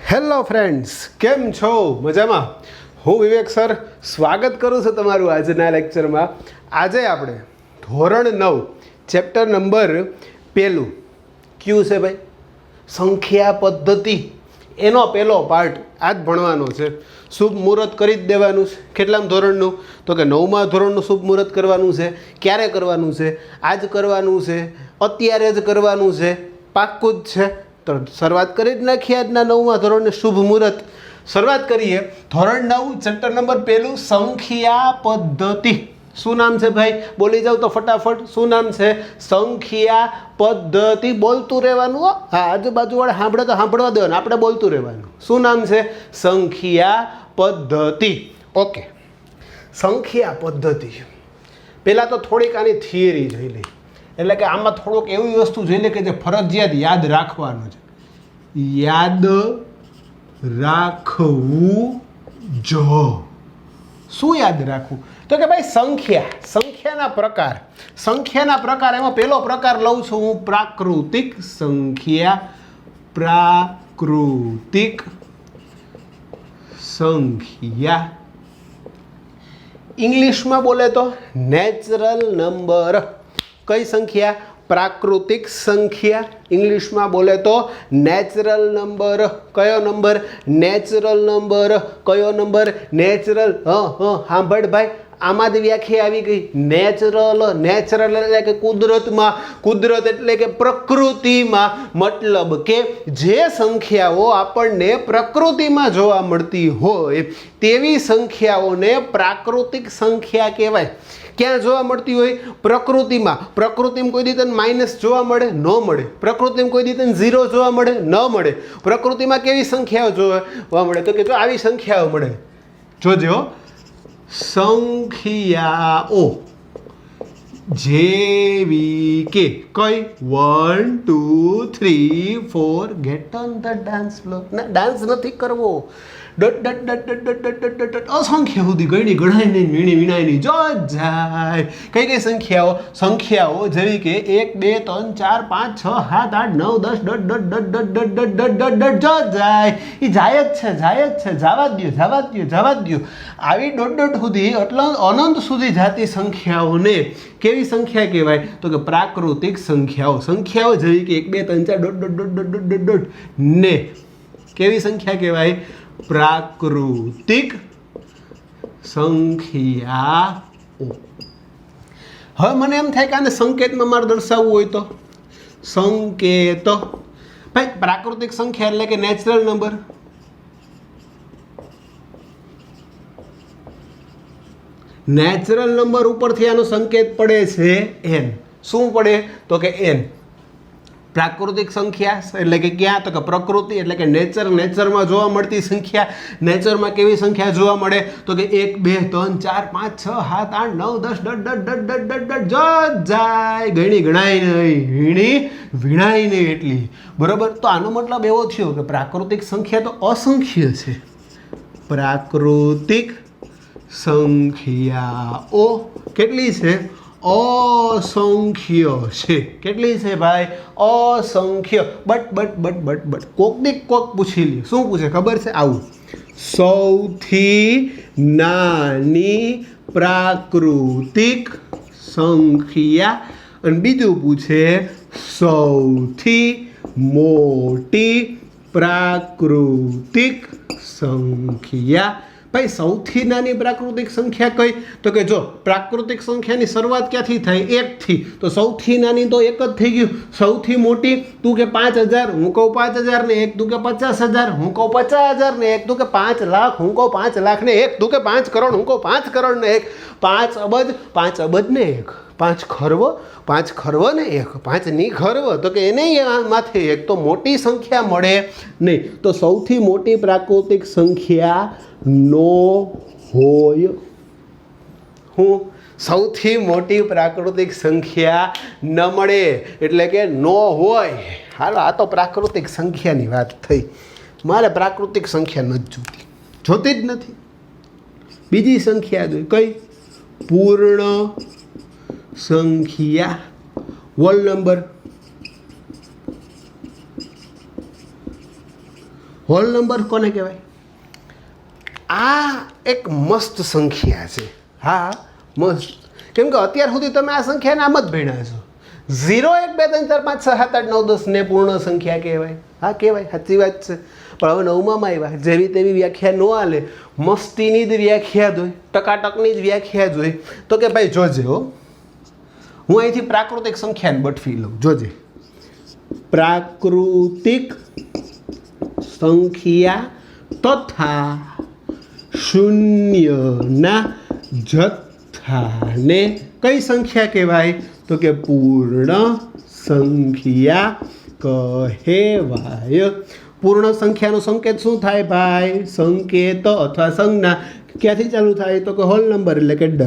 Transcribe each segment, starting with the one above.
Hello friends, કેમ છો? મજામાં? હું વિવેક સર સ્વાગત કરું છું તમારું આજના લેક્ચરમાં. આજે આપણે ધોરણ 9 ચેપ્ટર નંબર 1 ક્યુ છે ભાઈ? સંખ્યા પદ્ધતિ. એનો પહેલો પાર્ટ આજ ભણવાનો છે. શુભ મુહૂર્ત કરી જ દેવાનું છે. કેટલામ ધોરણનું? તો કે 9મા ધોરણનું શુભ મુહૂર્ત કરવાનું છે. ક્યારે કરવાનું છે? આજ કરવાનું છે, અત્યારે જ કરવાનું છે, પાક્કું જ છે. તો શરૂઆત કરી જ નાખીએ આજના 9મા ધોરણને શુભ મુહૂર્ત. શરૂઆત કરીએ. ધોરણ 9 ચેપ્ટર નંબર 1 સંખ્યા પદ્ધતિ. શું નામ છે ભાઈ? બોલી જાવ તો ફટાફટ. શું નામ છે? સંખ્યા પદ્ધતિ. બોલતું રહેવાનું હો. હા, આજુબાજુવાળા સાંભળે તો સાંભળવા દેવાનું, આપણે બોલતું રહેવાનું. શું નામ છે? સંખ્યા પદ્ધતિ. ઓકે, સંખ્યા પદ્ધતિ. પહેલાં તો થોડીક આની થિયરી જોઈ લઈ. એટલે કે આમાં થોડુંક એવી વસ્તુ જોઈ લે કે જે ફરજિયાત યાદ રાખવાનું છે. યાદ રાખવું જો. શું યાદ રાખવું? તો કે ભાઈ સંખ્યાના પ્રકાર. સંખ્યાના પ્રકાર, એમાં પહેલો પ્રકાર લઉં છું હું પ્રાકૃતિક સંખ્યા. પ્રાકૃતિક સંખ્યા. ઇંગ્લિશમાં બોલે તો નેચરલ નંબર. કઈ સંખ્યા? પ્રાકૃતિક સંખ્યા. ઇંગ્લિશમાં બોલે તો નેચરલ નંબર. કયો નંબર? Natural number. કયો નંબર? નેચરલ. સાંભળ ભાઈ, આમાં જ વ્યાખ્યા આવી ગઈ. નેચરલ. નેચરલ એટલે કે કુદરતમાં. કુદરત એટલે કે પ્રકૃતિમાં. મતલબ કે જે સંખ્યાઓ આપણને પ્રકૃતિમાં જોવા મળતી હોય તેવી સંખ્યાઓને પ્રાકૃતિક સંખ્યા કહેવાય. ક્યાં જોવા મળતી હોય? પ્રકૃતિમાં. પ્રકૃતિમાં કોઈ દી તને માઇનસ જોવા મળે? ન મળે. પ્રકૃતિમાં કોઈ દી તને 0 જોવા મળે? ન મળે. પ્રકૃતિમાં કેવી સંખ્યાઓ જોવા મળે? તો કે જો આવી સંખ્યાઓ મળે. જોજો, સંખ્યાઓ જેવી કે કઈ? 1 2 3 4. Gate on the dance floor. ના, ડાન્સ નથી કરવો. ડટ ડટ ડટ ડટ ડટ ડટ ડટ ડટ અસંખ્ય સુધી ગણી ગણાય નહીં, વીણી વિણાયની જો જાય. કઈ કઈ સંખ્યાઓ? સંખ્યાઓ જેવી કે 1 2 3 4 5 6 7 8 9 10 ડટ ડટ ડટ ડટ ડટ ડટ ડટ ડટ ડટ જો જાય. એ જાય જ છે, જાય જ છે. જવા દ્યો, જવા દ્યો, જવા દ્યો. આવી ડોટ ડોટ સુધી એટલે અનંત સુધી જાતી સંખ્યાઓને કેવી સંખ્યા કહેવાય? તો કે પ્રાકૃતિક સંખ્યાઓ. સંખ્યાઓ જેવી કે 1 2 3 4 dot dot dot dot dot dot ને કેવી સંખ્યા કહેવાય? પ્રાકૃતિક સંખ્યાઓ. હવે મને એમ થાય કે આને સંકેતમાં મારે દર્શાવવું હોય તો સંકેત. ભાઈ, પ્રાકૃતિક સંખ્યા એટલે કે નેચરલ નંબર. નેચરલ નંબર ઉપરથી આનો સંકેત પડે છે n. શું પડે? તો કે n. પ્રાકૃતિક સંખ્યા એટલે કે ક્યાં? તો કે પ્રકૃતિ એટલે કે નેચર. નેચરમાં જોવા મળતી સંખ્યા. નેચરમાં કેવી સંખ્યા જોવા મળે? તો કે 1 2 3 4 5 6 7 8 9 10 ડટ ડટ ડટ ડટ ડટ ડટ જો જાય. ગણી ગણાય નહીં, વીણી વીણાય નહીં એટલી. બરોબર. તો આનો મતલબ એવો થયો કે પ્રાકૃતિક સંખ્યા તો અસંખ્ય છે. પ્રાકૃતિક સંખ્યાઓ કેટલી છે? અસંખ્ય છે. કેટલી છે ભાઈ? અસંખ્ય. બટ કોક પૂછી લે. શું પૂછે ખબર છે? આવું, સૌથી નાની પ્રાકૃતિક સંખ્યા. અને બીજું પૂછે સૌથી મોટી પ્રાકૃતિક સંખ્યા. ભાઈ, સૌથી નાની પ્રાકૃતિક સંખ્યા કઈ? તો કે જો પ્રાકૃતિક સંખ્યાની શરૂઆત ક્યાંથી થાય? 1 થી. તો સૌથી નાની તો 1 જ થઈ ગયું. સૌથી મોટી તું કે 5000, હું કહું 5000 ને 1, તું કે 50000, હું કહું 50000 ને 1, તું કે 5 લાખ, હું કહું 5 લાખ ને 1, તું કે 5 કરોડ, હું કહું 5 કરોડ ને 1, 5 અબજ, 5 અબજ ને 1, 5 ખરવ, 5 ખરવ ને 1, 5 ની ખરવ. તો કે એને માથે 1 તો મોટી સંખ્યા મળે નહીં. તો સૌથી મોટી પ્રાકૃતિક સંખ્યા નો હોય. હું સૌથી મોટી પ્રાકૃતિક સંખ્યા ન મળે એટલે કે નો હોય. હાલો, આ તો પ્રાકૃતિક સંખ્યાની વાત થઈ. મારે પ્રાકૃતિક સંખ્યા નથી જોતી, જોતી જ નથી. બીજી સંખ્યા જોઈ. કઈ? પૂર્ણ સંખ્યા. Hall number. હોલ નંબર કોને કહેવાય? આ એક મસ્ત સંખ્યા છે. હા મસ્ત, કેમ કે અત્યાર સુધી તમે આ સંખ્યાને આમ જ ભણ્યા છો. 0 1 2 3 4 5 6 7 8 9 10 ને પૂર્ણ સંખ્યા કહેવાય. હા કહેવાય, સાચી વાત છે. પણ હવે નવમામાં આવ્યા, જેવી તેવી વ્યાખ્યા ન હાલે, મસ્તીની જ વ્યાખ્યા જોઈ, ટકાટકની જ વ્યાખ્યા જોઈ. તો કે ભાઈ જોજે હો, હું અહીંથી પ્રાકૃતિક સંખ્યાને બટફી લઉં. જોજે, પ્રાકૃતિક સંખ્યા તથા શૂન્યના જથ્થાને કઈ સંખ્યા કહેવાય? તો કે પૂર્ણ સંખ્યા કહેવાય. પૂર્ણ સંખ્યાનો સંકેત શું થાય ભાઈ? સંકેત અથવા સંજ્ઞા ક્યાંથી ચાલુ થાય? તો કે હોલ નંબર એટલે કે W.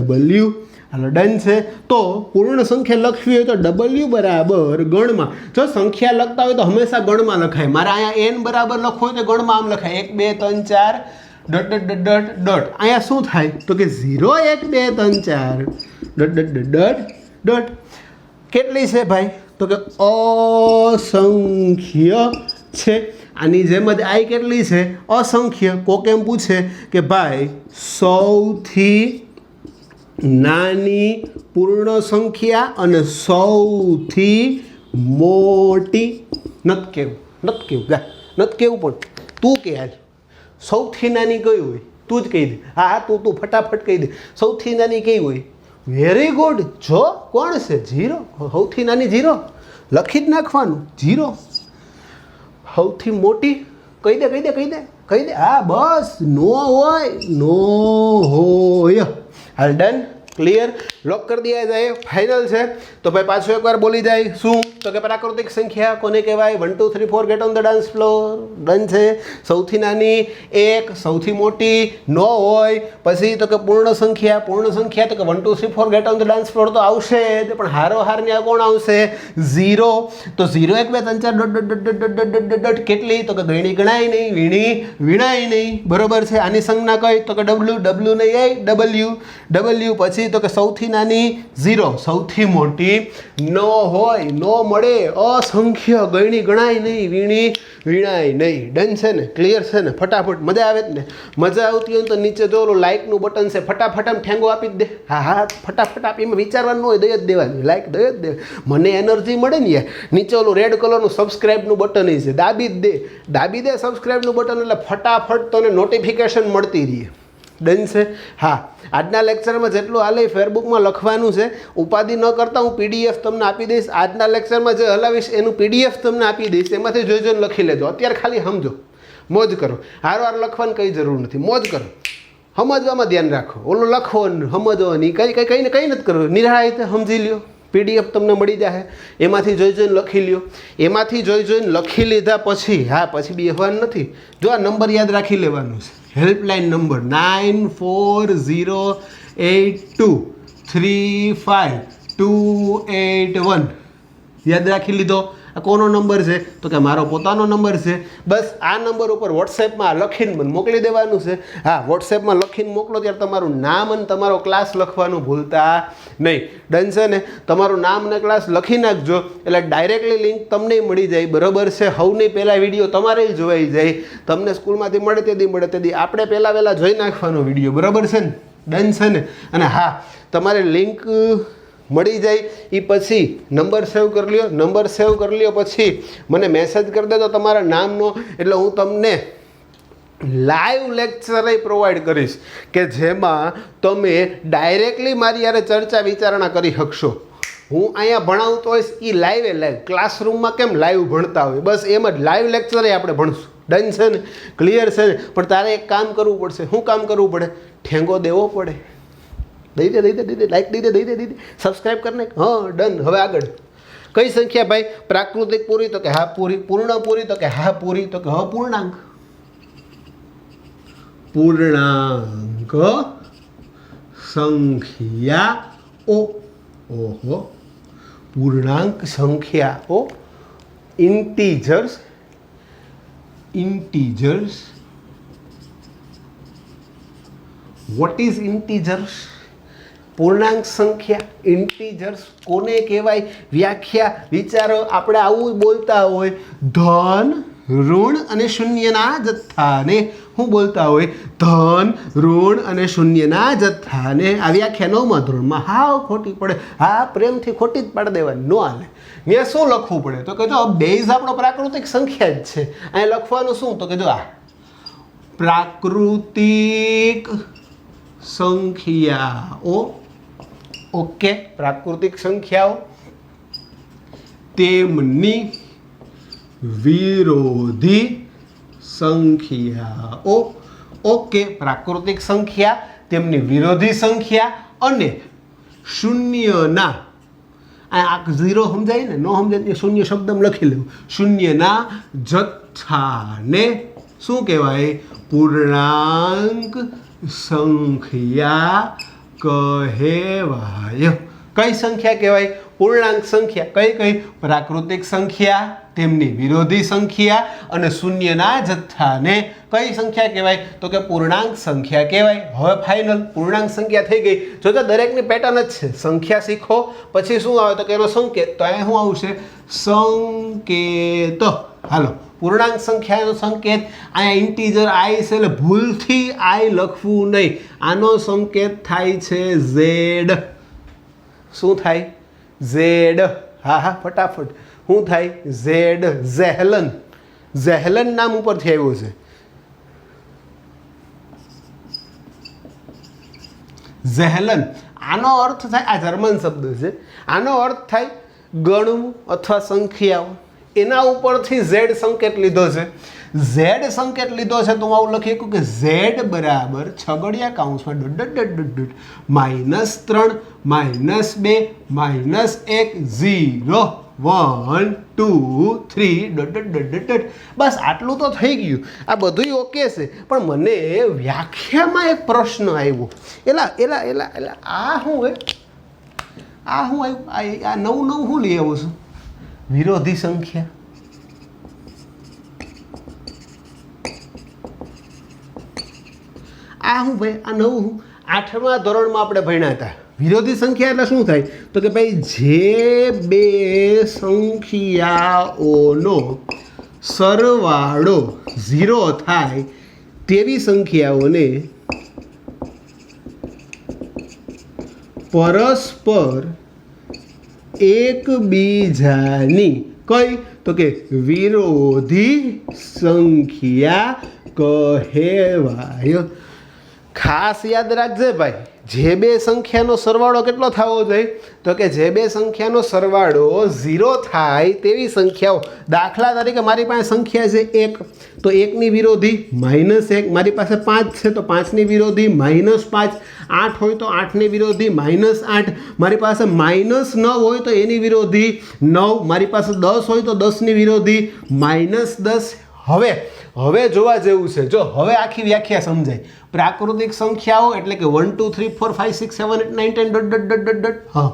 હાલો ડન છે. તો પૂર્ણ સંખ્યા લખવી હોય તો W બરાબર ગણમાં. જો સંખ્યા લખતા હોય તો હંમેશા ગણમાં લખાય. મારે અહીંયા n બરાબર લખવું હોય તો ગણમાં આમ લખાય, 1 2 3 4 dot dot dot dot dot. અહીંયા શું થાય? તો કે 0 1 2 3 4 dot dot dot dot dot. કેટલી છે ભાઈ? તો કે અસંખ્ય છે. આની જેમ જ આઈ કેટલી છે? અસંખ્ય. કોક એમ પૂછે કે ભાઈ સૌથી નાની પૂર્ણ સંખ્યા અને સૌથી મોટી નથી કેવું, નથી કેવું ગા, નથી કેવું, પણ તું કે હાલ સૌથી નાની કઈ હોય? તું જ કહી દે. હા તું ફટાફટ કહી દે. સૌથી નાની કઈ હોય? Very good. જો કોણ છે? 0. સૌથી નાની 0 લખી જ નાખવાનું, 0. સૌથી મોટી કહી દે, કહી દે, કહી દે, કહી દે. હા બસ, નો હોય, નો હોય. હાલ ડન, ક્લિયર, લોક કરી દિયા જાય, ફાઇનલ છે. તો ભાઈ પાછું એકવાર બોલી જાય. શું? તો કે પ્રાકૃતિક સંખ્યા કોને કહેવાય? 1 2 3 4 gate on the dance floor. Done છે. સૌથી નાની 1, સૌથી મોટી નો હોય. પછી તો કે પૂર્ણ સંખ્યા, પૂર્ણ સંખ્યા તો કે 1 2 3 4 gate on the dance floor તો આવશે જ, પણ હારો હાર ને કોણ આવશે? 0. તો 0 1 2 3 4 dot dot dot dot dot dot dot. કેટલી? તો કે ગણી ગણાય નહીં, વીણી વીણાય નહીં. બરોબર છે. આની સંજ્ઞા કઈ? તો કે W. W નહીં, W. W. પછી તો કે સૌથી નાની 0, સૌથી મોટી નો હોય, નો મળે, અસંખ્ય, ગણી ગણાય નહીં, વીણી વીણાય નહીં. ડન છે ને? ક્લિયર છે ને? ફટાફટ. મજા આવે જ ને? મજા આવતી હોય તો નીચે જો ઓલું લાઇકનું બટન છે, ફટાફટ આમ ઠેંગો આપી જ દે. હા હા ફટાફટ આપી, એમાં વિચારવાનું હોય, દઈ જ દેવાની, લાઇક દઈ જ દે. મને એનર્જી મળે ને યાર. નીચે ઓલું રેડ કલરનું સબસ્ક્રાઇબનું બટન છે, દાબી જ દે, દાબી દે સબસ્ક્રાઇબનું બટન, એટલે ફટાફટ તને નોટિફિકેશન મળતી રહે. ડન છે? હા. આજના લેક્ચરમાં જેટલું હાલે ફેસબુકમાં લખવાનું છે. ઉપાધિ ન કરતાં હું PDF તમને આપી દઈશ. આજના લેક્ચરમાં જે હલાવીશ એનું PDF તમને આપી દઈશ, એમાંથી જોઈ જોઈને લખી લેજો. અત્યારે ખાલી સમજો, મોજ કરો. હારવાર લખવાની કંઈ જરૂર નથી, મોજ કરો, સમજવામાં ધ્યાન રાખો. ઓલું લખો સમજવાની કંઈ નથી કરવું, નિરાળે સમજી લ્યો. PDF તમને મળી જશે, એમાંથી જોઈ જોઈને લખી લ્યો. એમાંથી જોઈ જોઈને લખી લીધા પછી હા પછી બેહવાનું નથી. જો આ નંબર યાદ રાખી લેવાનું છે. હેલ્પલાઇન નંબર 9408235281 યાદ રાખી લીધો. આ કોનો નંબર છે? તો કે મારો પોતાનો નંબર છે. બસ આ નંબર ઉપર વોટ્સએપમાં લખીને મને મોકલી દેવાનું છે. હા વોટ્સએપમાં લખીને મોકલો ત્યારે તમારું નામ અને તમારો ક્લાસ લખવાનું ભૂલતા નહીં. ડન છે ને? તમારું નામ અને ક્લાસ લખી નાખજો એટલે ડાયરેક્ટલી લિંક તમને મળી જાય. બરાબર છે? સૌની પહેલાં વિડીયો તમારે જોવાઈ જાય. તમને સ્કૂલમાંથી મળે તેથી આપણે પહેલાં જોઈ નાખવાનો વિડીયો. બરાબર છે ને? ડન છે ને? અને હા તમારે લિંક મળી જાય એ પછી નંબર સેવ કરી લ્યો. નંબર સેવ કરી લ્યો પછી મને મેસેજ કરી દે તો તમારા નામનો, એટલે હું તમને લાઈવ લેક્ચર પ્રોવાઈડ કરીશ કે જેમાં તમે ડાયરેક્ટલી મારી યારે ચર્ચા વિચારણા કરી શકશો. હું અહીંયા ભણાવતો હોઈશ એ લાઈવ ક્લાસરૂમમાં કેમ લાઈવ ભણતા હોય, બસ એમ જ લાઈવ લેક્ચરે આપણે ભણશું. ડન છે ને? ક્લિયર છે ને? પણ તારે એક કામ કરવું પડશે. શું કામ કરવું પડે? ઠેંગો દેવો પડે. દઈ દે લાઈક દઈ દે સબસ્ક્રાઈબ કરીને. હા ડન. હવે આગળ કઈ સંખ્યા ભાઈ? પ્રાકૃતિક પૂરી તો કે હા પૂરી. પૂર્ણ પૂરી તો કે હા પૂરી. તો કે હા પૂર્ણાંક. પૂર્ણાંક સંખ્યાઓ. ઓહો, પૂર્ણાંક સંખ્યાઓ. ઇન્ટીજર્સ. What is integers? પૂર્ણાંક સંખ્યા, ઇન્ટીજર્સ કોને કહેવાય? વ્યાખ્યા વિચારો. આપણે આવું બોલતા હોય ધન ઋણ અને શૂન્યના જથ્થાને હું બોલતા હોય ધન ઋણ અને શૂન્યના જથ્થાને આ વ્યાખ્યા 9મા ધોરણમાં હાવ ખોટી પડે. હા, પ્રેમથી ખોટી જ પાડી દેવાની, ન હાલે. ત્યાં શું લખવું પડે તો કે જો બેઝ આપણો પ્રાકૃતિક સંખ્યા જ છે. અહીંયા લખવાનું શું તો કે જો આ પ્રાકૃતિક સંખ્યાઓ, ઓકે, પ્રાકૃતિક સંખ્યાઓ તેમની વિરોધી સંખ્યાઓ, ઓકે, પ્રાકૃતિક સંખ્યા તેમની વિરોધી સંખ્યા અને શૂન્યના, આ 0 સમજાય ને, ન સમજાય શૂન્ય શબ્દમાં લખી લેવું, શૂન્યના જથ્થાને શું કહેવાય? પૂર્ણાંક સંખ્યા કહેવાય. કઈ સંખ્યા કહેવાય? પૂર્ણાંક સંખ્યા. કઈ કઈ? પ્રાકૃતિક સંખ્યા તેમની વિરોધી સંખ્યા અને શૂન્યના જથ્થાને કઈ સંખ્યા કહેવાય? તો કે પૂર્ણાંક સંખ્યા કહેવાય. હવે ફાઇનલ પૂર્ણાંક સંખ્યા થઈ ગઈ. જો દરેકની પેટર્ન જ છે. સંખ્યા શીખો પછી શું આવે તો કે એનો સંકેત. તો અહીંયા શું આવશે? સંકેત. હાલો, પૂર્ણાંક સંખ્યાનો સંકેત અહીંયા ઇન્ટીજર આઈ છે એટલે ભૂલથી આઈ લખવું નહીં. આનો સંકેત થાય છે ઝેડ. શું થાય? ઝેડ. હા હા, ફટાફટ. શું થાય? ઝેડ. ઝેહલન. ઝેહલન નામ ઉપરથી આવ્યું છે. ઝેહલન. આનો અર્થ થાય, આ જર્મન શબ્દ છે, આનો અર્થ થાય ગણવું અથવા સંખ્યાઓ. એના ઉપરથી ઝેડ સંકેત લીધો છે. ઝેડ સંકેત લીધો છે તો હું આવું લખી શકું કે ઝેડ બરાબર છગડિયા કૌંસમાં -3 -2 -1 0 1 2 3 બસ આટલું તો થઈ ગયું. આ બધું ઓકે છે, પણ મને વ્યાખ્યામાં એક પ્રશ્ન આવ્યો. એલા એલા એલા એલા આ શું હે? આ શું આવ્યું? આ નવું શું લઈ આવું છું? વિરોધી સંખ્યા. આ શું ભાઈ? આ નવું 8મા ધોરણમાં આપણે ભણ્યા હતા. વિરોધી સંખ્યા એટલે શું થાય તો કે ભાઈ જે બે સંખ્યાઓનો સરવાળો 0 થાય તેવી સંખ્યાઓને પરસ્પર એકબીજાની કઈ તો કે વિરોધી સંખ્યા કહેવાય. ખાસ યાદ રાખજે ભાઈ, જે બે સંખ્યાનો સરવાળો કેટલો થવો જોઈએ તો કે જે બે સંખ્યાનો સરવાળો 0 થાય તેવી સંખ્યાઓ. દાખલા તરીકે મારી પાસે સંખ્યા છે 1 તો 1ની વિરોધી -1. મારી પાસે 5 છે તો 5ની વિરોધી -5. 8 હોય તો 8ની વિરોધી -8. મારી પાસે -9 હોય તો એની વિરોધી 9. મારી પાસે 10 હોય તો 10ની વિરોધી -10. હવે જોવા જેવું છે. જો હવે આખી વ્યાખ્યા સમજાય. પ્રાકૃતિક સંખ્યાઓ એટલે કે 1 2 3 4 5 6 7 8 9 10 હા,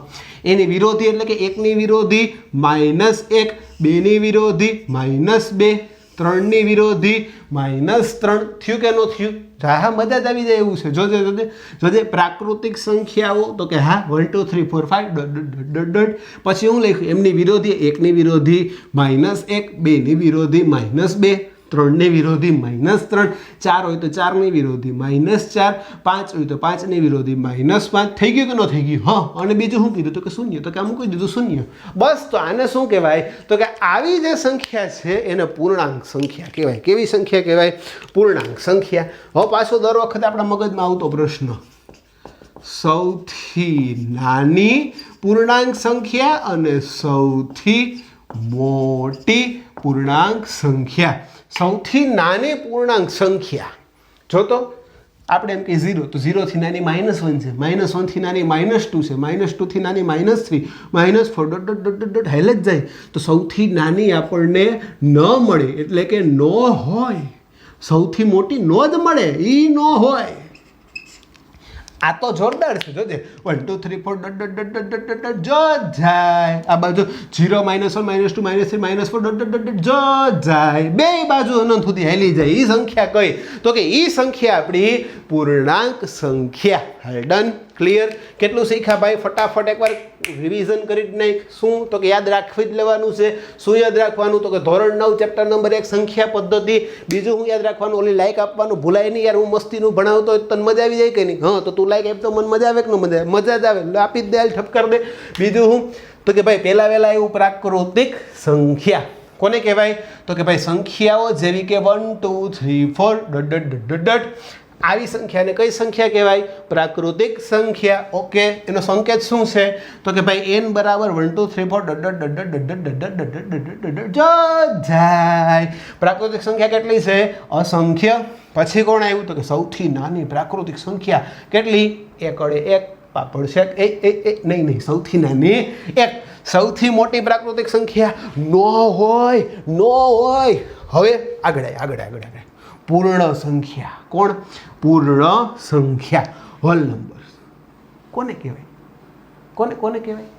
એની વિરોધી એટલે કે 1ની વિરોધી -1, 2ની વિરોધી -2, 3ની વિરોધી -3. થયું કે ન થયું? હા, મજા જ આવી જાય એવું છે. જોજે પ્રાકૃતિક સંખ્યાઓ તો કે હા 1 2 3 4 5 પછી હું લખ્યું એમની વિરોધી 1ની વિરોધી -1, 2ની વિરોધી -2, 3ની વિરોધી -3, 4 હોય તો 4ની વિરોધી -4, 5 હોય તો 5ની વિરોધી -5. થઈ ગયું કે ન થઈ ગયું? હા. અને બીજું શું કીધું તો કે શૂન્ય. તો કે આમ મૂકી દીધું શૂન્ય. બસ. તો આને શું કહેવાય તો કે આવી જે સંખ્યા છે એને પૂર્ણાંક સંખ્યા કહેવાય. કેવી સંખ્યા કહેવાય? પૂર્ણાંક સંખ્યા. હવે પાછો દર વખતે આપણા મગજમાં આવતો પ્રશ્ન, સૌથી નાની પૂર્ણાંક સંખ્યા અને સૌથી મોટી પૂર્ણાંક સંખ્યા. સૌથી નાની પૂર્ણાંક સંખ્યા જો તો આપણે એમ કે 0 તો 0 થી નાની -1 છે, -1 થી નાની -2 છે, -2 થી નાની -3, -4 હેલે જ જાય. તો સૌથી નાની આપણને ન મળે એટલે કે નો હોય. સૌથી મોટી નો જ મળે, ઈ નો હોય. આ તો જોરદાર છે. જોજે 1 2 3 4 જો જાય. આ બાજુ 0 -1 -2 -3 -4 જો જાય. બે બાજુ અનંત સુધી હેલી જાય. એ સંખ્યા કઈ તો કે એ સંખ્યા આપણી પૂર્ણાંક સંખ્યા. ડન. ક્લિયર? કેટલું શીખ્યા ભાઈ? ફટાફટ એકવાર રિવિઝન કરી જ નાખ. શું તો કે યાદ રાખવી જ લેવાનું છે. શું યાદ રાખવાનું? તો કે ધોરણ 9 ચેપ્ટર નંબર 1 સંખ્યા પદ્ધતિ. બીજું શું યાદ રાખવાનું? ઓલી લાઈક આપવાનું ભૂલાય નહીં યાર. હું મસ્તીનું ભણાવતો હોય તને મજા આવી જાય કે નહીં? હા, તો તું લાઈક આપ તો મને મજા આવે કે ન મજા આવે? મજા જ આવે. આપી જ દે, ઠપકર દે. બીજું શું તો કે ભાઈ પહેલા વહેલા એવું પ્રાકૃતિક સંખ્યા કોને કહેવાય? તો કે ભાઈ સંખ્યાઓ જેવી કે 1 2 3 4 આવી સંખ્યાને કઈ સંખ્યા કહેવાય? પ્રાકૃતિક સંખ્યા. ઓકે, એનો સંકેત શું છે? તો કે ભાઈ n બરાબર 1 2 3 4 જાય. પ્રાકૃતિક સંખ્યા કેટલી છે? અસંખ્ય. પછી કોણ આવ્યું? તો કે સૌથી નાની પ્રાકૃતિક સંખ્યા કેટલી? એકડે એક પાપડ શેક. નહીં, સૌથી નાની એક. સૌથી મોટી પ્રાકૃતિક સંખ્યા નો હોય. હવે આગળ પૂર્ણ સંખ્યા. કોણ? પૂર્ણ સંખ્યા. હોલ નંબર કોને કહેવાય? કોને કહેવાય?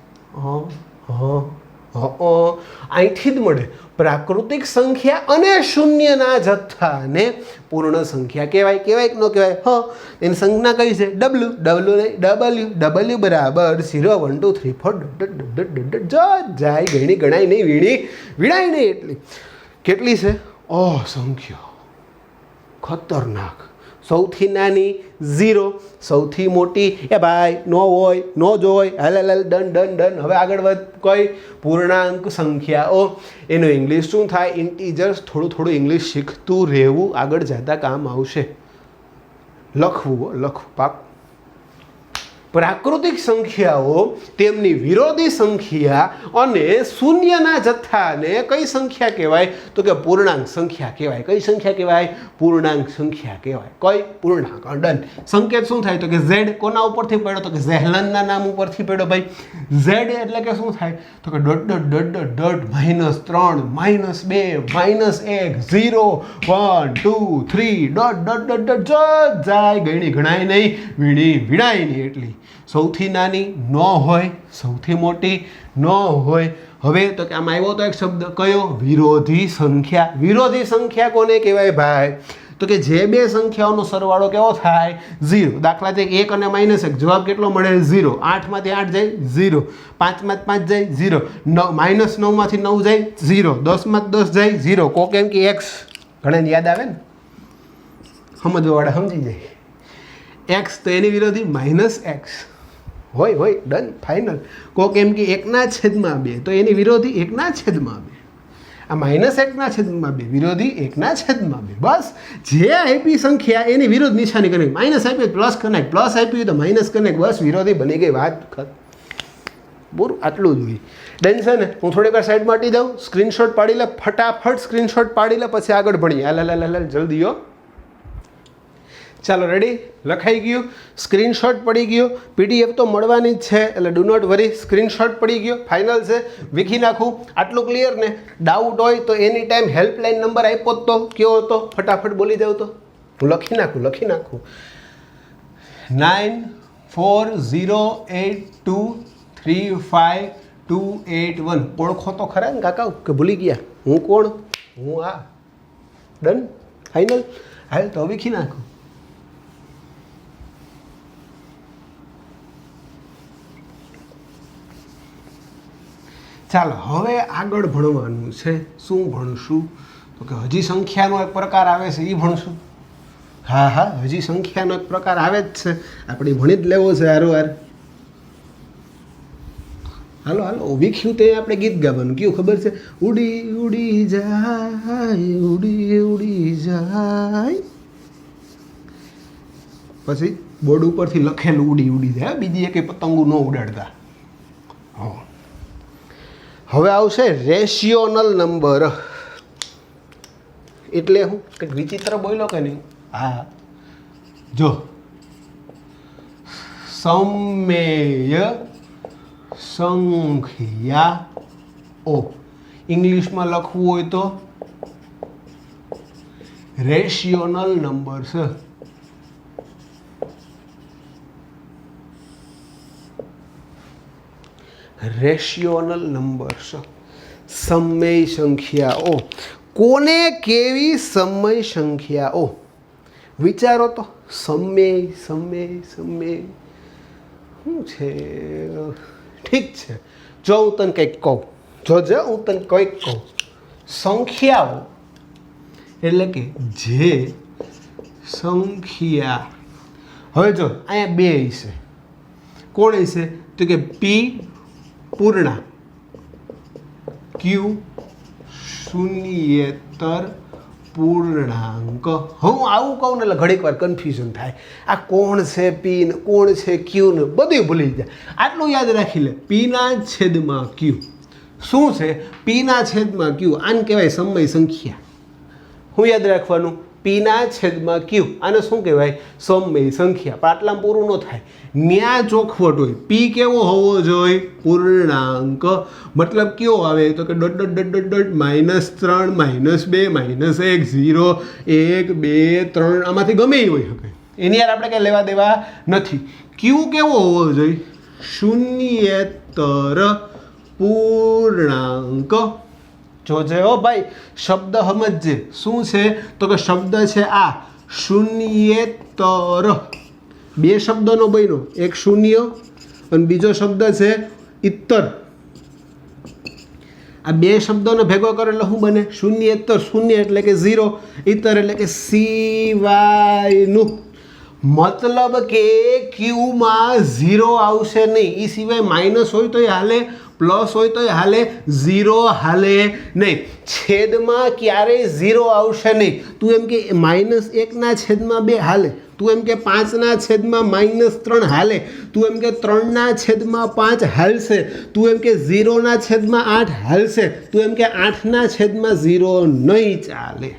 અહીંથી જ મળે. પ્રાકૃતિક સંખ્યા અને શૂન્યના જથ્થાને પૂર્ણ સંખ્યા કહેવાય. કહેવાય કે ન કહેવાય? હા, એની સંજ્ઞા કઈ છે? W બરાબર 0 1 2 3 4 જાય. ગણી ગણાય નહીં, વીણાય નહીં. એટલી કેટલી છે? અસંખ્ય. ખતરનાક. સૌથી નાની 0, સૌથી મોટી એ ભાઈ નો હોય, નો જોય. હાલ ડન. હવે આગળ વધ. કોઈ પૂર્ણાંક સંખ્યાઓ. એનું ઇંગ્લિશ શું થાય? ઇન્ટીજર્સ. થોડું ઇંગ્લિશ શીખતું રહેવું, આગળ જતા કામ આવશે. લખવું પાક. પ્રાકૃતિક સંખ્યાઓ તેમની વિરોધી સંખ્યા અને શૂન્યના જથ્થાને કઈ સંખ્યા કહેવાય? તો કે પૂર્ણાંક સંખ્યા કહેવાય. કઈ સંખ્યા કહેવાય? પૂર્ણાંક સંખ્યા કહેવાય. કઈ? પૂર્ણાંક. ડન. સંકેત શું થાય? તો કે z. કોના ઉપરથી પડ્યો? તો કે ઝેહલનના નામ ઉપરથી પડ્યો ભાઈ. z એટલે કે શું થાય? તો કે -3 -2 -1 0 1 2 3 જાય. ગણી ગણાય નહીં, વીણાય નહીં. એટલી સૌથી નાની નો હોય, સૌથી મોટી નો હોય. હવે તો કે આમાં આવ્યો તો એક શબ્દ કયો? વિરોધી સંખ્યા. વિરોધી સંખ્યા કોને કહેવાય ભાઈ? તો કે જે બે સંખ્યાઓનો સરવાળો કેવો થાય? 0. દાખલા તરીકે 1 અને -1. જવાબ કેટલો મળે? 0. 8 માંથી 8 જાય 0. 5 માંથી 5 જાય 0. -9 માંથી 9 જાય 0. 10 માંથી 10 જાય 0. કોક એમ કે x. ઘણાને યાદ આવે ને, સમજવાવાળા સમજી જાય. x તો એની વિરોધી -x હોય. Done, final. કોક એમ કે 1/2 તો એની વિરોધી 1/2. આ -1/2 વિરોધી 1/2. બસ જે આપી સંખ્યા એની વિરુદ્ધ નિશાની કરી. માઇનસ આપી પ્લસ કરી નાખ, પ્લસ આપ્યું તો માઇનસ કરી નાખ. બસ વિરોધી બની ગઈ. વાત પૂરું. આટલું જ હોય. ડન છે ને? હું થોડીક વાર સાઈડમાં હટી જાઉં. સ્ક્રીનશોટ પાડી લે, ફટાફટ સ્ક્રીનશોટ પાડી લે, પછી આગળ ભણીએ. હાલ જલ્દી હો. ચાલો, રેડી? લખાઈ ગયું, સ્ક્રીનશોટ પડી ગયો. PDF તો મળવાની જ છે, એટલે ડુ નોટ વરી. સ્ક્રીનશોટ પડી ગયો, ફાઇનલ છે. વીખી નાખું. આટલું ક્લિયર ને? ડાઉટ હોય તો એની ટાઈમ હેલ્પલાઇન નંબર આપ્યો તો કયો હતો? ફટાફટ બોલી જાવ તો હું લખી નાખું. 9408235281. ઓળખો તો ખરા ને કાકા કે ભૂલી ગયા? હું કોણ? હું આ. Done, final. હાલ તો વીખી નાખું. ચાલો, હવે આગળ ભણવાનું છે. શું ભણશું? તો કે હજી સંખ્યાનો એક પ્રકાર આવે છે, એ ભણશું. હા, હજી સંખ્યાનો એક પ્રકાર આવે જ છે, આપણે ભણી જ લેવો છે હારોહાર. હાલો વીખ્યું તે આપણે ગીત ગાવાનું. કયું ખબર છે? ઉડી જાય. પછી બોર્ડ ઉપરથી લખેલું ઉડી જાય. બીજી એક પતંગો ન ઉડાડતા. હવે આવશે રેશિયોનલ નંબર. એટલે હું કંઈક વિચિત્ર બોલ્યો કે નહીં? હા, જો સમમેય સંખ્યાઓ ઇંગ્લિશમાં લખવું હોય તો રેશિયોનલ નંબર છે. રેશિયોનલ નંબર્સ. સમય સંખ્યાઓ. કોને કેવી સમય સંખ્યાઓ? વિચારો તો. સમય. શું છે? ઠીક છે, જો હું તને કંઈક કહું, જોજે હું તને કંઈક કહું. સંખ્યાઓ એટલે કે જે સંખ્યા, હવે જો અહીંયા બે હશે, કોણ હશે? તો કે પી પૂર્ણાંક, ક્યુ શૂન્યેતર પૂર્ણાંક. હું આવું કહું ને એટલે ઘડીક વાર કન્ફ્યુઝન થાય, આ કોણ છે પી ને કોણ છે ક્યુ ને બધું ભૂલી જાય. આટલું યાદ રાખી લે, પીના છેદમાં ક્યુ શું છે? પીના છેદમાં ક્યુ, આને કહેવાય સમય સંખ્યા. શું યાદ રાખવાનું? પીના છેદમાં ક્યુ, આને શું કહેવાય? સમય સંખ્યા. પણ આટલામાં પૂરું ન થાય, ન્યા ચોખવટ હોય. પી કેવો હોવો જોઈએ? પૂર્ણાંક. મતલબ કેવો આવે? તો કે dot dot dot dot dot -3 -2 -1 0 1 2 3, આમાંથી ગમે એ હોઈ શકે, એની યાર આપણે કંઈ લેવા દેવા નથી. ક્યુ કેવો હોવો જોઈએ? શૂન્યેતર પૂર્ણાંક. જોજે હો ભાઈ, શબ્દ સમજજે. શું છે? તો કે શબ્દ છે આ શૂન્યેતર. બે શબ્દનો બન્યો, એક શૂન્ય અને બીજો શબ્દ છે ઇત્તર. આ બે શબ્દોનો ભેગો કરો એટલે શું બને? શૂન્યેતર. શૂન્ય એટલે કે 0, ઇત્તર એટલે કે સિવાયનું. મતલબ કે ક્યુમાં 0 આવશે નહીં. એ સિવાય માઇનસ હોય તોય હાલે, પ્લસ હોય તોય હાલે, 0 હાલે નહીં. છેદમાં ક્યારેય 0 આવશે નહીં. તું એમ કે -1/2 હાલે, તું એમ કે 5/-3 હાલે, તું એમ કે 3/5 હાલશે, તું એમ કે 0/8 હાલશે, તું એમ કે 8/0 નહીં ચાલે.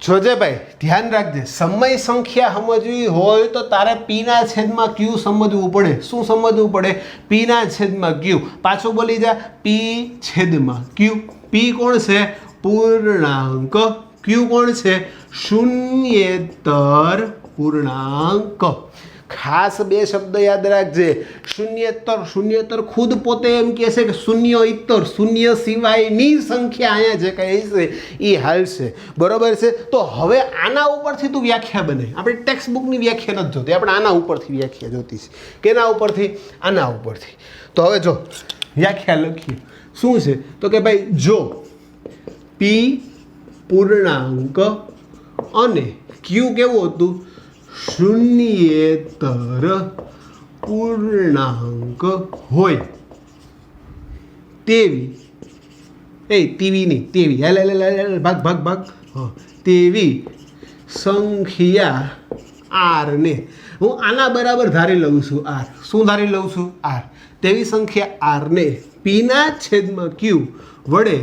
જોજે ભાઈ, ધ્યાન રાખજે, સમય સંખ્યા સમજવી હોય તો તારે પીના છેદમાં ક્યુ સમજવું પડે. શું સમજવું પડે? પીના છેદમાં ક્યુ. પાછું બોલી જા, પી છેદમાં ક્યુ. પી કોણ છે? પૂર્ણાંક. ક્યુ કોણ છે? શૂન્યેતર પૂર્ણાંક. ખાસ બે શબ્દ યાદ રાખજે. શૂન્યેતર, શૂન્યેતર ખુદ પોતે એમ કહે છે કે શૂન્યેતર, શૂન્ય સિવાયની સંખ્યા અહીંયા જે કહે છે એ હાલશે. બરોબર છે? તો હવે આના ઉપરથી તું વ્યાખ્યા બને. આપણે ટેક્સ્ટ બુકની વ્યાખ્યા નથી જોતી, આપણે આના ઉપરથી વ્યાખ્યા જોતી છે. કેના ઉપરથી? આના ઉપરથી. તો હવે જો વ્યાખ્યા લખીએ. શું છે? તો કે ભાઈ જો પી પૂર્ણાંક અને ક્યુ કેવું હતું? શૂન્યેતર પૂર્ણાંક હોય તેવી, તેવી નહીં, તેવી, ભાગ ભાગ ભાગ, તેવી સંખ્યા આર ને હું આના બરાબર ધારી લઉં છું આર. શું ધારી લઉં છું? આર. તેવી સંખ્યા આર ને પીના છેદમાં ક્યુ વડે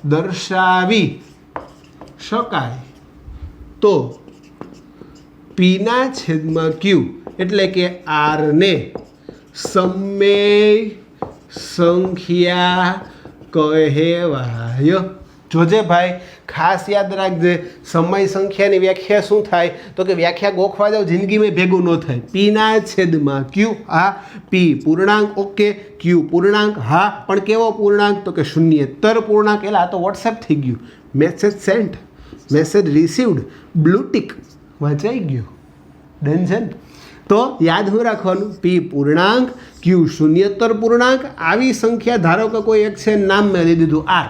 દર્શાવી શકાય તો પીના છેદમાં ક્યુ એટલે કે આર ને સમય સંખ્યા કહેવાય. જોજે ભાઈ, ખાસ યાદ રાખજે, સમય સંખ્યાની વ્યાખ્યા શું થાય? તો કે વ્યાખ્યા ગોખવા જાવ જિંદગીમાં ભેગું ન થાય. પીના છેદમાં ક્યુ, હા. પી પૂર્ણાંક, ઓકે. ક્યુ પૂર્ણાંક, હા. પણ કેવો પૂર્ણાંક? તો કે શૂન્યેતર પૂર્ણાંક. એટલે આ તો વોટ્સએપ થઈ ગયું. મેસેજ સેન્ટ, મેસેજ રિસીવડ, બ્લૂટિક વાંચાઈ ગયું. ડન છે ને? તો યાદ શું રાખવાનું? પી પૂર્ણાંક, ક્યુ શૂન્યેતર પૂર્ણાંક. આવી સંખ્યા ધારો કે કોઈ એક છે, નામ મેં લઈ દીધું આર.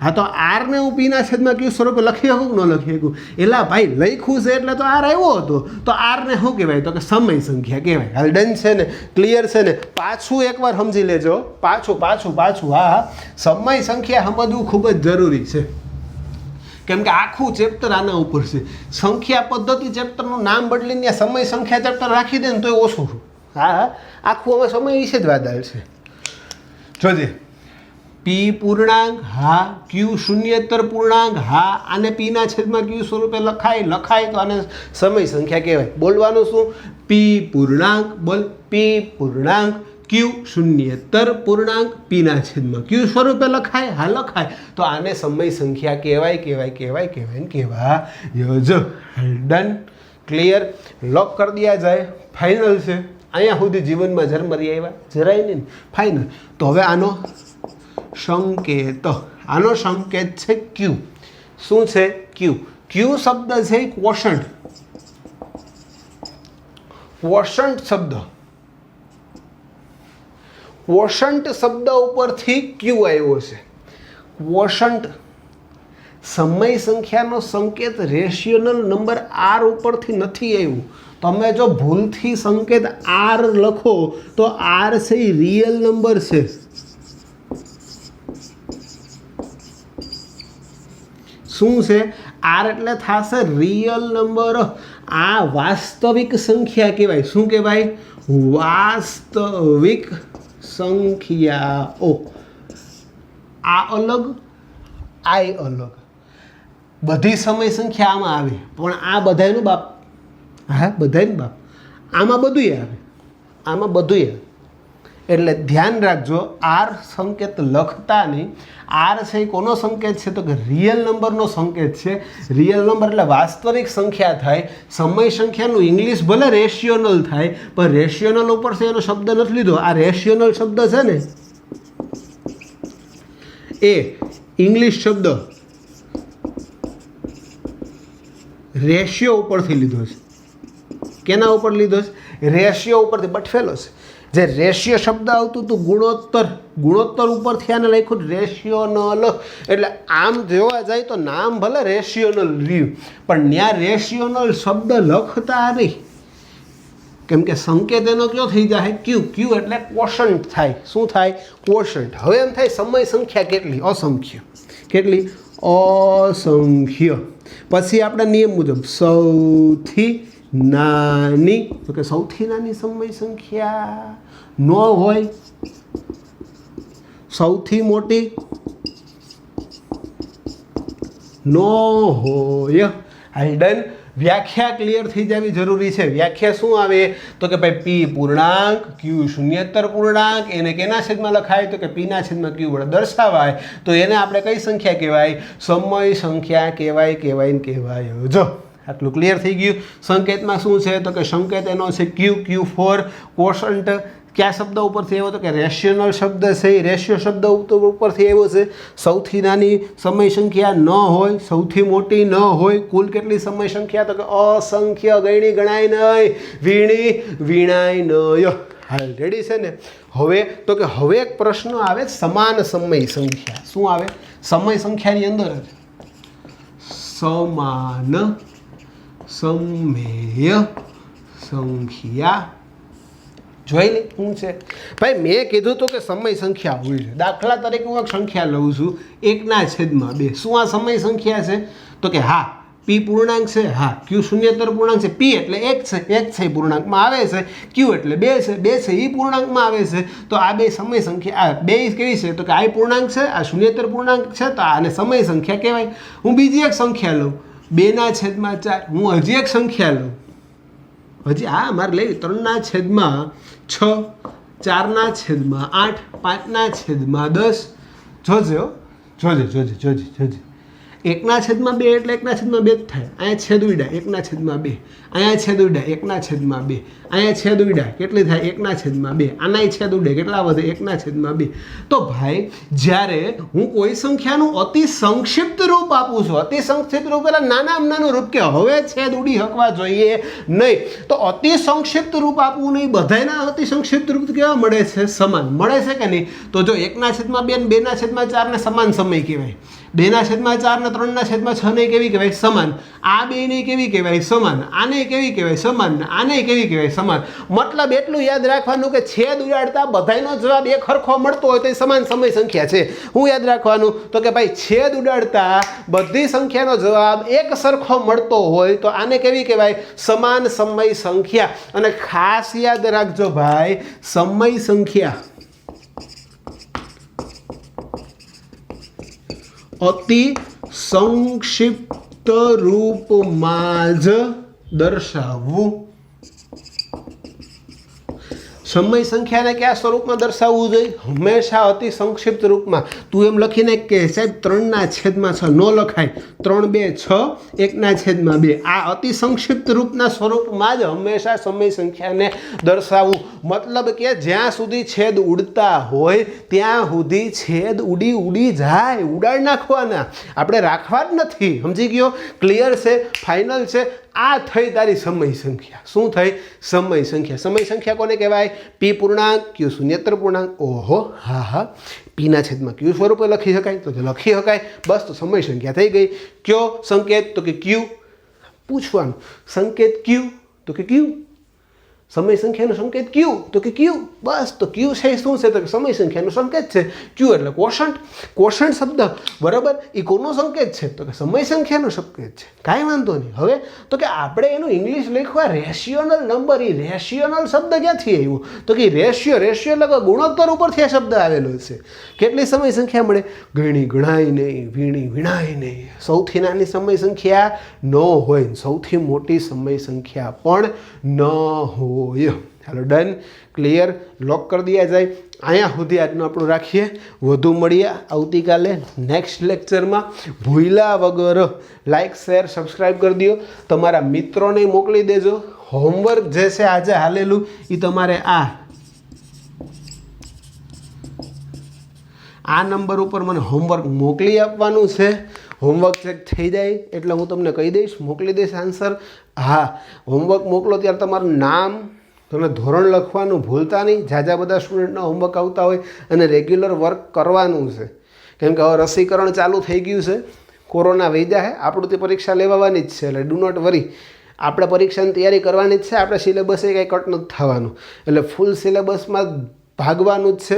હા, તો આરને હું પીના છેદમાં ક્યુ સ્વરૂપે લખી શકું કે ન લખી શકું? એલા ભાઈ, લખ્યું છે એટલે તો આર આવ્યો હતો. તો આરને શું કહેવાય? તો કે સમય સંખ્યા કહેવાય. હાલ ડન છે ને? ક્લિયર છે ને? પાછું એકવાર સમજી લેજો. પાછું. હા, સમય સંખ્યા સમજવું ખૂબ જ જરૂરી છે. કેમ કે આખું ચેપ્ટર આના ઉપર છે. સંખ્યા પદ્ધતિ ચેપ્ટરનું નામ બદલીને સમય સંખ્યા ચેપ્ટર રાખી દે ને તોય ઓછું. હા, આખું હવે સમય વિશે જ વાદાળ છે. જોજે, પી પૂર્ણાંક, હા. ક્યુ શૂન્યેતર પૂર્ણાંક, હા. આને પીના છેદમાં ક્યુ સ્વરૂપે લખાય તો આને સમય સંખ્યા કહેવાય. બોલવાનું શું? પી પૂર્ણાંક. બોલ, પી પૂર્ણાંક ક્યુ શૂન્યેતર પૂર્ણાંક પીના છેદમાં ક્યુ સ્વરૂપે લખાય. હા, લખાય. તો આને સમય સંખ્યા કહેવાય. ડન, ક્લિયર, લોક કરી દિયા જાય. ફાઇનલ છે. અહીંયા સુધી જીવનમાં ઝરમરી આવ્યા જરાય નહીં, ફાઇનલ. તો હવે આનો સંકેત, આનો સંકેત છે ક્યુ. શું છે? ક્યુ. ક્યુ શબ્દ છે ક્વોશન્ટ. ક્વોશન્ટ શબ્દ ક્વોશન્ટ શબ્દ ઉપરથી ક્યુ આવ્યો છે. ક્વોશન્ટ સમય સંખ્યાનો સંકેત રેશિયોનલ નંબર આર ઉપરથી નથી આવ્યું. તમે જો ભૂલથી સંકેત આર લખો તો આર છે એ રિયલ નંબર છે. શું છે? આર એટલે થશે રિયલ નંબર. આ વાસ્તવિક સંખ્યા કહેવાય. શું કહેવાય? વાસ્તવિક સંખ્યાઓ. આ અલગ, આ અલગ. બધી સમય સંખ્યા આમાં આવે, પણ આ બધાયનું બાપ. હા, બધાયનું બાપ. આમાં બધું આવે, આમાં બધું આવે. એટલે ધ્યાન રાખજો, આર સંકેત લખતા નહીં. આર છે એ કોનો સંકેત છે? તો કે રિયલ નંબરનો સંકેત છે. રિયલ નંબર એટલે વાસ્તવિક સંખ્યા થાય. સમય સંખ્યાનું ઇંગ્લિશ ભલે રેશિયોનલ થાય, પણ રેશિયોનલ ઉપરથી એનો શબ્દ નથી લીધો. આ રેશિયોનલ શબ્દ છે ને, એ ઇંગ્લિશ શબ્દ રેશિયો ઉપરથી લીધો છે. કેના ઉપર લીધો છે? રેશિયો ઉપરથી બટફેલો છે. જે રેશિયો શબ્દ આવતું હતું ગુણોત્તર, ગુણોત્તર ઉપરથી આને લખ્યું રેશિયોનલ. એટલે આમ જોવા જાય તો નામ ભલે રેશિયોનલ રહ્યું, પણ ત્યાં રેશિયોનલ શબ્દ લખતા નહીં. કેમ કે સંકેત એનો કયો થઈ જાય? ક્યુ. ક્યુ એટલે ક્વોશન્ટ થાય. શું થાય? ક્વોશન્ટ. હવે એમ થાય સમય સંખ્યા કેટલી? અસંખ્ય. કેટલી? અસંખ્ય. પછી આપણે નિયમ મુજબ સૌથી નાની, તો કે સૌથી નાની સમય સંખ્યા ન હોય, સૌથી મોટી ન હોય. હાઈડન વ્યાખ્યા ક્લિયર થઈ જવી જરૂરી છે. વ્યાખ્યા શું આવે? તો કે ભાઈ પી પૂર્ણાંક, ક્યુ શૂન્યેતર પૂર્ણાંક. એને કેના છેદમાં લખાય? તો કે પીના છેદમાં ક્યુ વડે દર્શાવાય. તો એને આપણે કઈ સંખ્યા કહેવાય? સમય સંખ્યા કહેવાય. જો આટલું ક્લિયર થઈ ગયું. સંકેતમાં શું છે? તો કે સંકેત એનો છે ક્યુ. Q4. ક્વોશન્ટ કયા શબ્દ ઉપરથી આવ્યો? તો કે રેશિયોનલ શબ્દ છે. રેશિયો શબ્દ ઉપરથી આવ્યો છે. સૌથી નાની સમય સંખ્યા ન હોય, સૌથી મોટી ન હોય. કુલ કેટલી સમય સંખ્યા? તો કે અસંખ્ય. ગણી ગણાય નહીં, વીણી વીણાય નહીં. હાલ રેડી છે ને? હવે તો કે હવે એક પ્રશ્ન આવે સમાન સમય સંખ્યા. શું આવે? સમય સંખ્યાની અંદર સમાન સમય સંખ્યા જોઈ લે. શું છે ભાઈ? મેં કીધું તો કે સમય સંખ્યા હોય છે. દાખલા તરીકે હું એક સંખ્યા લઉં છું 1/2. શું આ સમય સંખ્યા છે? તો કે હા. પી પૂર્ણાંક છે. હા. ક્યુ શૂન્યેતર પૂર્ણાંક છે. પી એટલે 1 છે, 1 છે એ પૂર્ણાંકમાં આવે છે. ક્યુ એટલે 2 છે, 2 છે એ પૂર્ણાંકમાં આવે છે. તો આ બે સમય સંખ્યા, આ બે કેવી છે? તો કે આ પૂર્ણાંક છે, આ શૂન્યેતર પૂર્ણાંક છે, તો આને સમય સંખ્યા કહેવાય. હું બીજી એક સંખ્યા લઉં 2/4. હું હજી એક સંખ્યા લઉં, હજી આ મારે લેવી 3/6, 4/8, 5/10. જોજે 1/2 એટલે 1/2 જ થાય. અહીંયા છેદ ઉડ્યા 1/2, અહીંયા છેદ ઉડ્યા 1/2, અહીંયા છેદ ઉડ્યા કેટલી થાય? 1/2. આનાય છેદ ઉડે કેટલા વધે? 1/2. તો ભાઈ જ્યારે હું કોઈ સંખ્યાનું અતિ સંક્ષિપ્ત રૂપ આપું છું, અતિ સંક્ષિપ્ત રૂપ એટલે નાનામાં નાનું રૂપ, કે હવે છેદ ઉડી શકવા જોઈએ નહીં, તો અતિ સંક્ષિપ્ત રૂપ આપવું નહીં. બધાના અતિ સંક્ષિપ્ત રૂપ કેવા મળે છે? સમાન મળે છે કે નહીં? તો જો 1/2 અને 2/4 ને સમાન સમય કહેવાય. 2/4 ને 3/6 ને કેવી કહેવાય? સમાન. આ બે ને કેવી કહેવાય? સમાન. આને કેવી કહેવાય? સમાન. આને કેવી કહેવાય? સમાન. મતલબ એટલું યાદ રાખવાનું કે છેદ ઉડાડતા બધાનો જવાબ એક સરખો મળતો હોય તો એ સમાન સમય સંખ્યા છે. હું યાદ રાખવાનું? તો કે ભાઈ છેદ ઉડાડતા બધી સંખ્યાનો જવાબ એક સરખો મળતો હોય તો આને કેવી કહેવાય? સમાન સમય સંખ્યા. અને ખાસ યાદ રાખજો ભાઈ, સમય સંખ્યા અતિ સંક્ષિપ્ત રૂપમાં જ દર્શાવવું. સમય સંખ્યાને કયા સ્વરૂપમાં દર્શાવવું જોઈએ? હંમેશા અતિ સંક્ષિપ્ત રૂપમાં. તું એમ લખીને કે સાહેબ 3/6 ન લખાય. 3 2 6 1/2. આ અતિ સંક્ષિપ્ત રૂપના સ્વરૂપમાં જ હંમેશા સમય સંખ્યાને દર્શાવવું. મતલબ કે જ્યાં સુધી છેદ ઉડતા હોય ત્યાં સુધી છેદ ઉડી જાય, ઉડાડી નાખવાના, આપણે રાખવા જ નથી. સમજી ગયો? ક્લિયર છે? ફાઇનલ છે? આ થઈ તારી સમય સંખ્યા. શું થઈ? સમય સંખ્યા. સમય સંખ્યા કોને કહેવાય? પી પૂર્ણાંક, ક્યુ શૂન્યેતર પૂર્ણાંક. ઓહો, હા હા, પીના છેદમાં ક્યુ સ્વરૂપે લખી શકાય, તો લખી શકાય. બસ, તો સમય સંખ્યા થઈ ગઈ. કયો સંકેત? તો કે ક્યુ. પૂછવાનું, સંકેત ક્યુ? તો કે ક્યુ. સમય સંખ્યાનો સંકેત ક્યુ? તો કે ક્યુ. બસ, તો ક્યુ છે શું છે? તો કે સમય સંખ્યાનો સંકેત છે. ક્યુ એટલે કોશન્ટ. કોશન્ટ શબ્દ, બરાબર, એ કોનો સંકેત છે? તો કે સમય સંખ્યાનો સંકેત છે. કાંઈ વાંધો નહીં. હવે તો કે આપણે એનું ઇંગ્લિશ લખવા રેશિયોનલ નંબર, એ રેશિયોનલ શબ્દ ક્યાંથી આવ્યો? તો કે રેશિયો એટલે ગુણોત્તર ઉપરથી આ શબ્દ આવેલો છે. કેટલી સમય સંખ્યા મળે? ગણી ગણાય નહીં, વીણી વીણાય નહીં. સૌથી નાની સમય સંખ્યા ન હોય, સૌથી મોટી સમય સંખ્યા પણ ન હોય. હાલો, ડન, ક્લિયર, લોક કરી દઈએ જાય. અહીંયા સુધી આજનું આપણું રાખીએ. વધુ મળીએ આવતીકાલે નેક્સ્ટ લેક્ચરમાં. ભૂલ્યા વગર લાઇક, શેર, સબસ્ક્રાઈબ કરી દો. તમારા મિત્રોને મોકલી દેજો. હોમવર્ક જે છે આજે હાલેલું એ તમારે આ નંબર ઉપર મને હોમવર્ક મોકલી આપવાનું છે. હોમવર્ક ચેક થઈ જાય એટલે હું તમને કહી દઈશ, મોકલી દઈશ આન્સર. હા, હોમવર્ક મોકલો ત્યારે તમારું નામ, તમે ધોરણ લખવાનું ભૂલતા નહીં. ઝાઝા બધા સ્ટુડન્ટના હોમવર્ક આવતા હોય અને રેગ્યુલર વર્ક કરવાનું છે. કેમ કે હવે રસીકરણ ચાલુ થઈ ગયું છે, કોરોના વૈદ્યા છે, આપણું તે પરીક્ષા લેવાની જ છે. એટલે ડુ નોટ વરી, આપણે પરીક્ષાની તૈયારી કરવાની જ છે. આપણે સિલેબસ એ કંઈ કટ નથી થવાનું. એટલે ફૂલ સિલેબસમાં ભાગવાનું જ છે.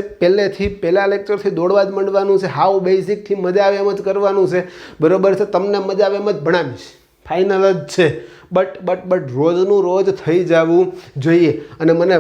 પહેલા લેક્ચરથી દોડવા જ માંડવાનું છે. હાવ બેઝિકથી મજા આવે એમ જ કરવાનું છે. બરાબર છે? તમને મજા આવે એમ જ ભણાવીશ, ફાઇનલ જ છે. બટ રોજનું રોજ થઈ જવું જોઈએ. અને મને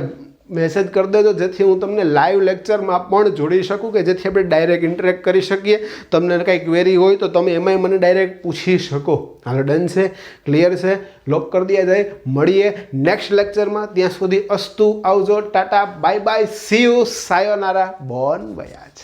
મેસેજ કરી દેજો જેથી હું તમને લાઈવ લેક્ચરમાં પણ જોડી શકું, કે જેથી આપણે ડાયરેક્ટ ઇન્ટરેક્ટ કરી શકીએ. તમને કંઈ ક્વેરી હોય તો તમે એમાંય મને ડાયરેક્ટ પૂછી શકો. હાલો, ડન છે, ક્લિયર છે, લોક કરી દે જાય. મળીએ નેક્સ્ટ લેક્ચરમાં. ત્યાં સુધી અસ્તુ, આવજો, tata, bye bye, see you, સાયોનારા, બોન વયાજ.